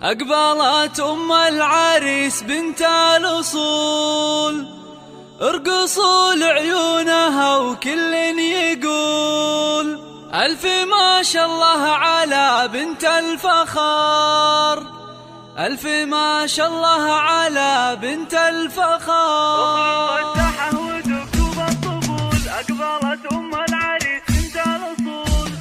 أقبلت أم العريس بنت الأصول، ارقصوا لعيونها وكل يقول ألف ما شاء الله على بنت الفخار، ألف ما شاء الله على بنت الفخار. والساحة ودكتوب الطبول، أقبلت أم العريس بنت الأصول.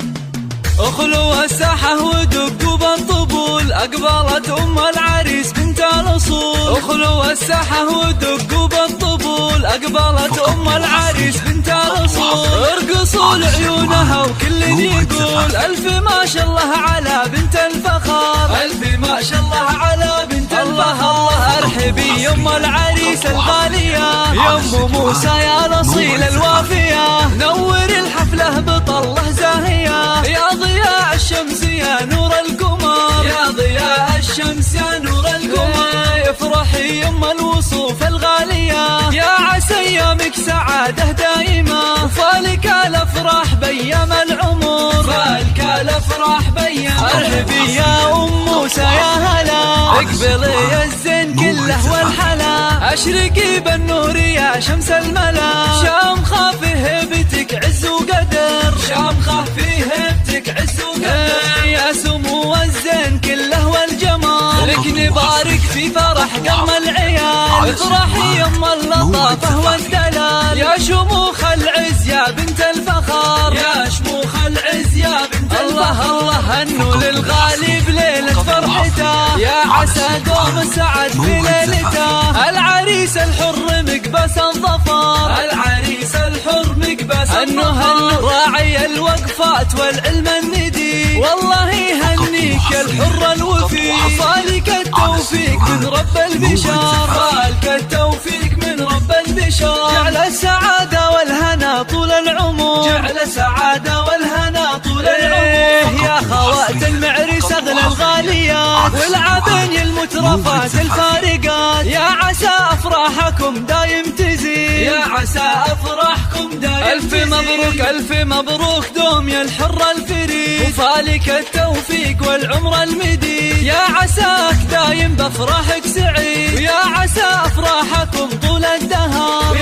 اخلوا الساحة ودقوا بالطبول، أقبلت أم العريس بنت الأصول. اخلوا الساحة ودقوا بالطبول، أقبلت أم العريس بنت الأصول. ارقصوا لعيونها وكل يقول ألف ما شاء الله على بنت الفخار، ألف ما شاء الله على بنت الفخار. ارحبي يا أم العريس الغالية، يا أم موسى يا الأصيل الوافية، نور الحفلة بطلة زاهية، يا ضياء الشمس يا نور القمر، يا ضياء الشمس يا نور القمر. افرحي يم الوصوف الغالية، يا عسى ايامك سعادة دائمة، وفالك الافراح بيام العمر، فالك الافراح بيام. ارحبي يا ام موسى يا هلا، اقبلي الزين كله والحلا، اشرقي بالنور يا شمس الملا، شامخة في هيبتك عز وقدر، شامخة في هيبتك عز وقدر. يا سمو الزين كله والجمال، لك نبارك في فرح قم العيال، افرحي يم اللطافة والدلال، يا شموخ العز يا بنت الفخار، يا شموخ العز يا بنت الفخار. الله الله هنوا للغالي بليلة فرحته، يا عسى دوم السعد في ليلته، العريس الحر مقبس الظفر، العريس الحر مقبس الظفر. راعي الوقفات والعلم الندي، والله يهنيك الحر الوفي، صالك التوفيق من رب البشار، صالك التوفيق من رب البشار. جعل السعادة والهنا طول العمر، جعل السعادة والهنا طول العمر. يا خوات المعرس اغلى الغاليات، والعبن المترفات الفارقات، يا عسى افراحكم دايم تزيد، يا عسى افراحكم دايم الف مبروك الف مبروك دوم يا الحر الفريد، وفالك التوفيق والعمر المديد، يا عساك دايم بافراحك سعيد، ويا عسى افراحكم طول الدهر.